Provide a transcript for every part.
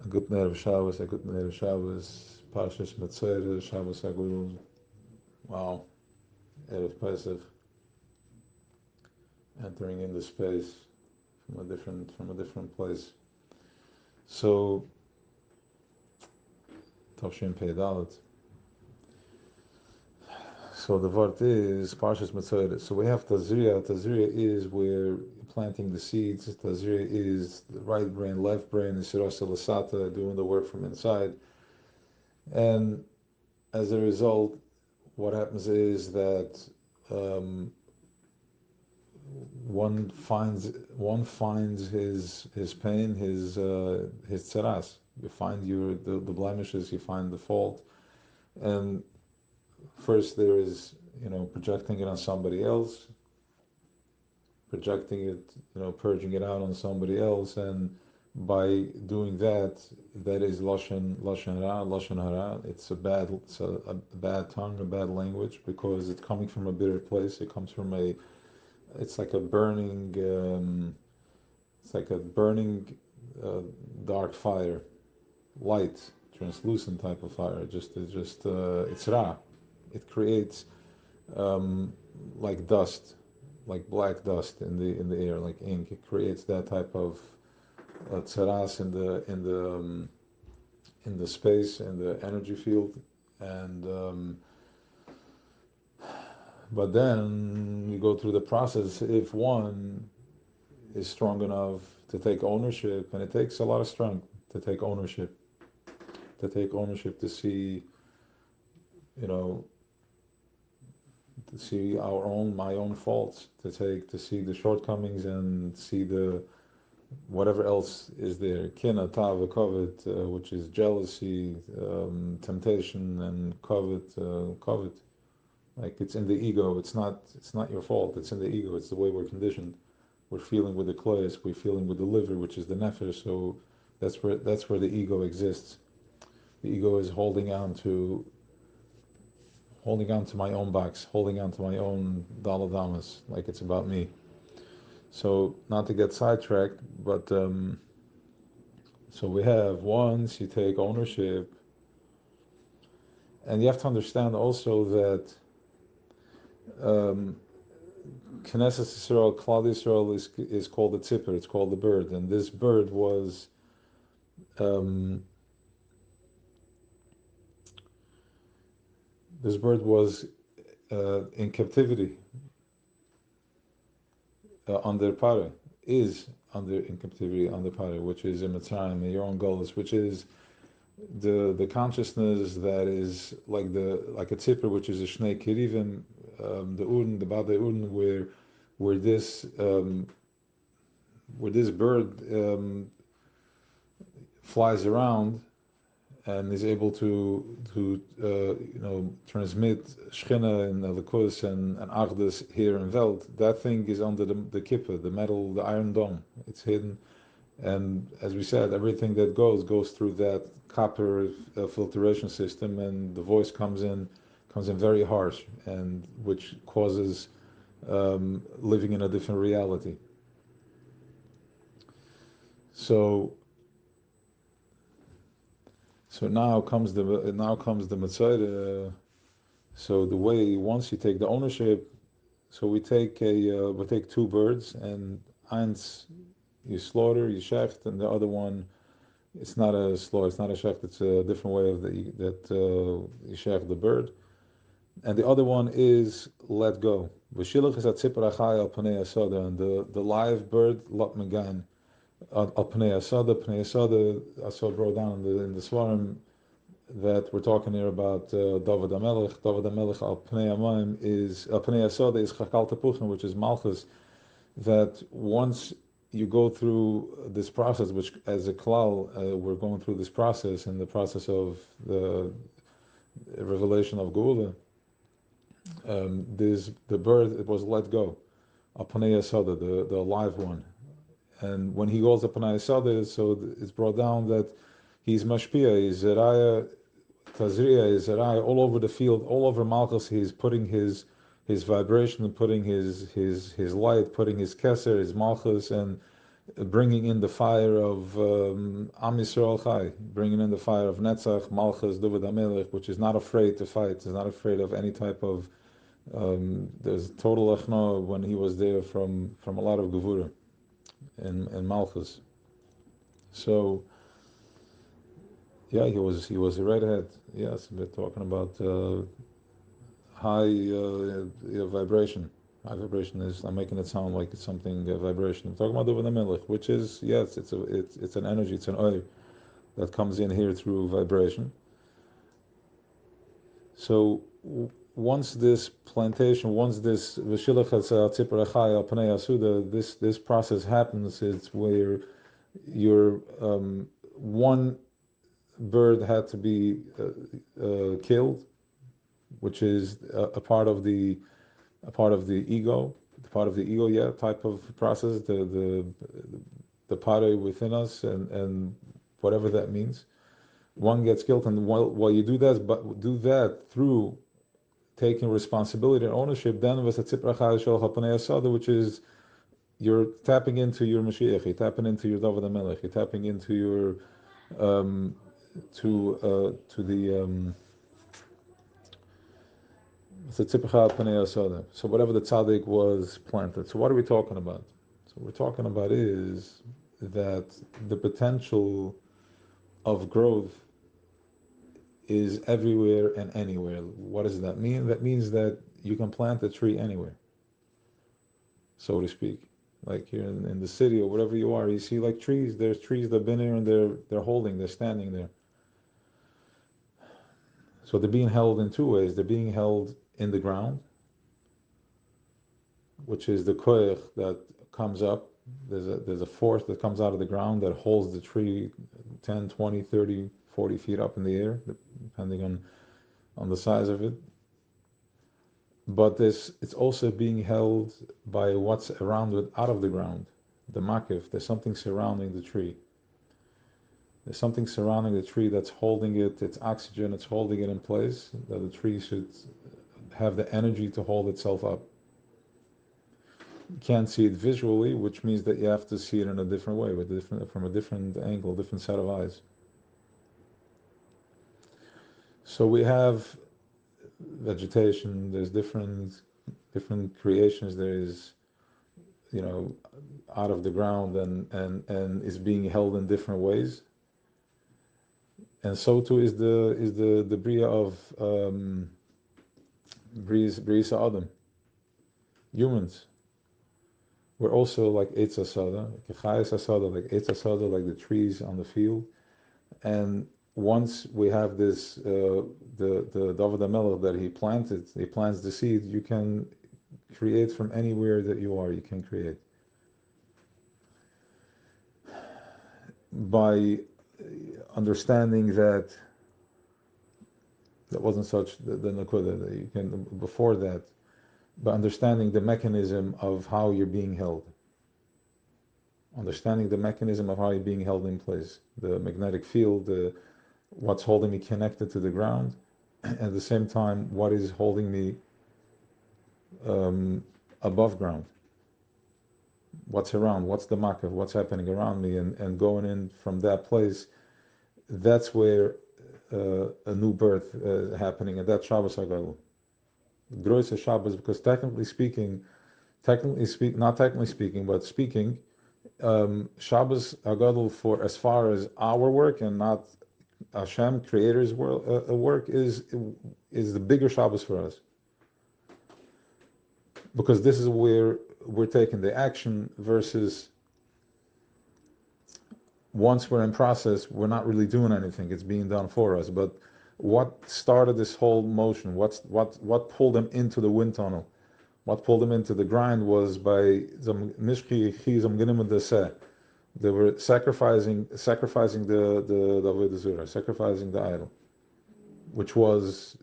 a good night of Shabbos, Parshas Metzora, Shabbos Agul, wow, Erev Pesach, entering into space from a different place. So, Tavshin Pei Dalet. So the word is Parshas Metzora. So we have Tazria. Tazria is where planting the seeds. Tazria is the right brain, left brain, and Sirasa Lasata, doing the work from inside. And as a result, what happens is that one finds his pain, his tzaras. You find the blemishes, you find the fault, and first there is projecting it on somebody else, projecting it, purging it out on somebody else, and by doing that, that is lashon hara. It's a bad tongue, a bad language, because it's coming from a bitter place. It comes from it's like a burning, dark fire, light, translucent type of fire. It's ra. It creates like dust, like black dust in the air, like ink. It creates that type of tsaras in the space, in the energy field, and but then you go through the process. If one is strong enough to take ownership, and it takes a lot of strength to take ownership, to see, to see my own faults, to see the shortcomings and see the whatever else is there, kina, tava, covet, which is jealousy, temptation, and covet. Like it's in the ego. It's not your fault. It's in the ego. It's the way we're conditioned. We're feeling with the klois. We're feeling with the liver, which is the nefesh. So that's where the ego exists. The ego is holding on to my own box, holding on to my own daladamas, like it's about me. So not to get sidetracked, but so we have, once you take ownership, and you have to understand also that Knesset Yisrael, Klal Yisrael is called the tzipper. It's called the bird, and this bird was in captivity under Pare, is in captivity under Pare, which is in Mitzrayim, in your own Golos, which is the consciousness that is like a tzipper, which is a shnei kirivim, the urn, the bade urn, where this bird flies around and is able to transmit Shchina and Elikus and Agdus here in Welt. That thing is under the kippah, the metal, the iron dome. It's hidden, and as we said, everything that goes through that copper filtration system, and the voice comes in very harsh, and which causes living in a different reality. So now comes the Metzora. So the way, once you take the ownership, so we take two birds, and eins you slaughter, you shecht, and the other one, it's not a slaughter, it's not a shecht, it's a different way of you shecht the bird, and the other one is let go. ושלח הצפור החיה על פני השדה, and the live bird lot megan al pnei asada. Pnei asada, I saw it wrote down in the Svarim that we're talking here about David HaMelech. David HaMelech al pnei amayim is al pnei asada is chakal tepuchim, which is malchus. That once you go through this process, which as a klal we're going through this process, in the process of the revelation of Geula, the bird, it was let go, al pnei asada, the live one. And when he goes up on Ayasada, so it's brought down that he's mashpia, he's zeraya, tazriya, he's zeraya, all over the field, all over Malchus. He's putting his vibration, putting his light, putting his keser, his Malchus, and bringing in the fire of Am Yisrael Chai, bringing in the fire of Netzach, Malchus, David HaMelech, which is not afraid to fight, is not afraid of any type of. There's total achno when he was there from a lot of Gevura in Malchus. So yeah, he was a redhead. Yes, we're talking about high vibration. High vibration is, I'm making it sound like it's something vibration. I'm talking about David HaMelech, which is, yes, it's an energy, it's an oil that comes in here through vibration. So once this plantation, once this ושלח הצפור החיה על פני השדה, this process happens, it's where your one bird had to be killed, which is a part of the ego, type of process, the pare within us, and whatever that means. One gets killed, and while you do that, but do that through taking responsibility and ownership, then with the tzipra ושלח על פני השדה, which is you're tapping into your Mashiach, you're tapping into your David HaMelech, you're tapping into your to the so whatever the tzaddik was planted. So what are we talking about? So what we're talking about is that the potential of growth is everywhere and anywhere. What does that mean? That means that you can plant a tree anywhere, so to speak. Like here in the city or wherever you are, you see like trees. There's trees that have been here and they're standing there. So they're being held in two ways. They're being held in the ground, which is the koyach that comes up. There's a force that comes out of the ground that holds the tree 10, 20, 30, 40 feet up in the air, depending on the size of it. But it's also being held by what's around it out of the ground, the makif. There's something surrounding the tree. There's something surrounding the tree that's holding it, its oxygen, it's holding it in place, that the tree should have the energy to hold itself up. You can't see it visually, which means that you have to see it in a different way, from a different angle, different set of eyes. So we have vegetation, there's different creations, there is, out of the ground and is being held in different ways. And so too is the bria of Brisa Adam. Humans. We're also like Eitz HaSada, like Chaya HaSada, like Eitz HaSada, like the trees on the field. And once we have this, the David HaMelech that he plants the seed, you can create from anywhere that you are, you can create. By understanding that wasn't such the nakuda that you can before that, but understanding the mechanism of how you're being held, understanding the mechanism of how you're being held in place, the magnetic field, what's holding me connected to the ground, at the same time what is holding me above ground, what's around, what's the makav, what's happening around me, and going in from that place. That's where a new birth happening, and that's Shabbos HaGadol. Große Shabbos, because technically speaking, but speaking, Shabbos HaGadol, for as far as our work and not Hashem, Creator's work, is the bigger Shabbos for us. Because this is where we're taking the action versus once we're in process, we're not really doing anything. It's being done for us. But what started this whole motion? What pulled them into the wind tunnel? What pulled them into the grind was by they were sacrificing the Avodah Zarah, sacrificing the idol, which was,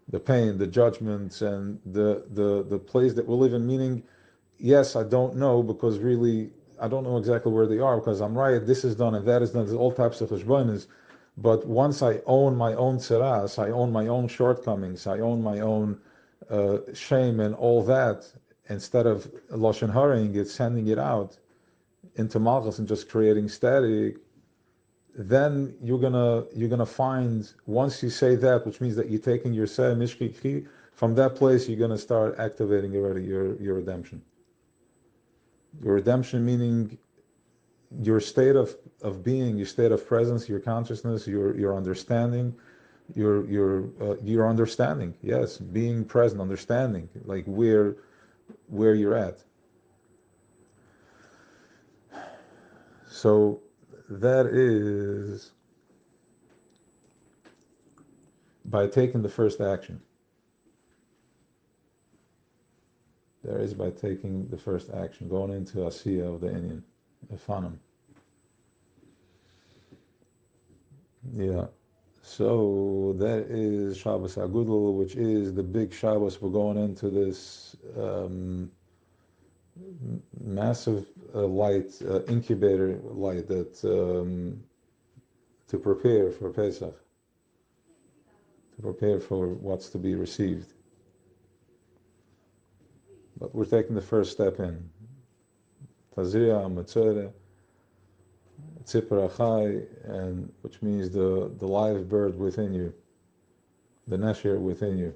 the pain, the judgments, and the place that we live in. Meaning, yes, I don't know, because really I don't know exactly where they are, because I'm right, this is done and that is done. There's all types of cheshbonos. But once I own my own tzeras, I own my own shortcomings, I own my own shame and all that, instead of lashon haring, it's sending it out into malchus and just creating static. Then you're gonna find, once you say that, which means that you're taking your seh mishki, from that place you're gonna start activating already your redemption. Your redemption meaning your state of being, your state of presence, your consciousness, your understanding, your understanding. Yes, being present, understanding, like where you're at. So that is by taking the first action. There is by taking the first action, going into asiya of the inyan, efanim. Yeah. So that is Shabbos Agudel, which is the big Shabbos. We're going into this massive light, incubator light, that to prepare for Pesach, to prepare for what's to be received. But we're taking the first step in. Tazria, Matzore, Tzipor Achai, and which means the live bird within you, the nesher within you.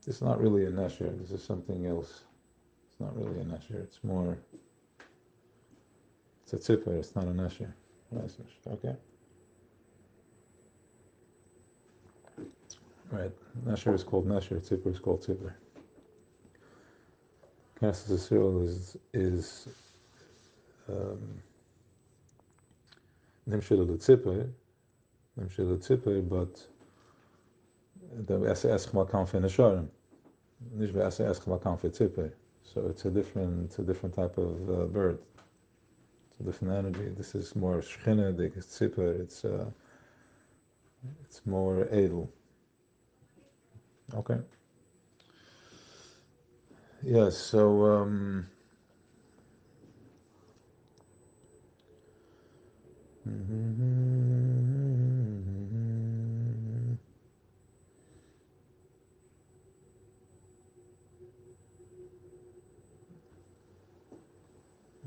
It's not really a nesher, this is something else. It's not really a nesher, it's a tzipor, it's not a nesher. Okay? Right, nesher is called nesher, tzipor is called tzipor. Knesset Yisrael is nimshel l'tzipor, but the eschem makam for nesharim, nicht eschem makam for tzipor. So it's a different type of bird. It's a different energy. This is more shchina, the tzipor. It's more edel. Okay. Yes. So.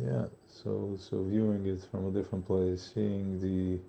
Yeah, so viewing it from a different place, seeing the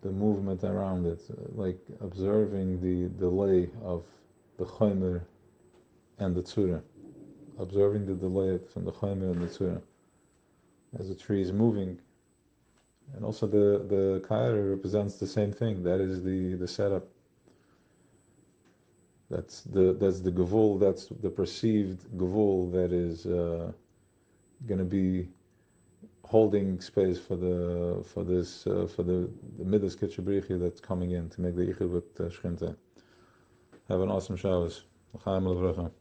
movement around it, like observing the delay of the chomer and the tzura, observing the delay from the chomer and the tzura as the tree is moving, and also the kaira represents the same thing. That is the setup. That's the gevul. That's the perceived gevul that is going to be holding space for the midas kitchabrichi that's coming in to make the yichud with shchinte. Have an awesome Shabbos. L'chaim l'vrecha.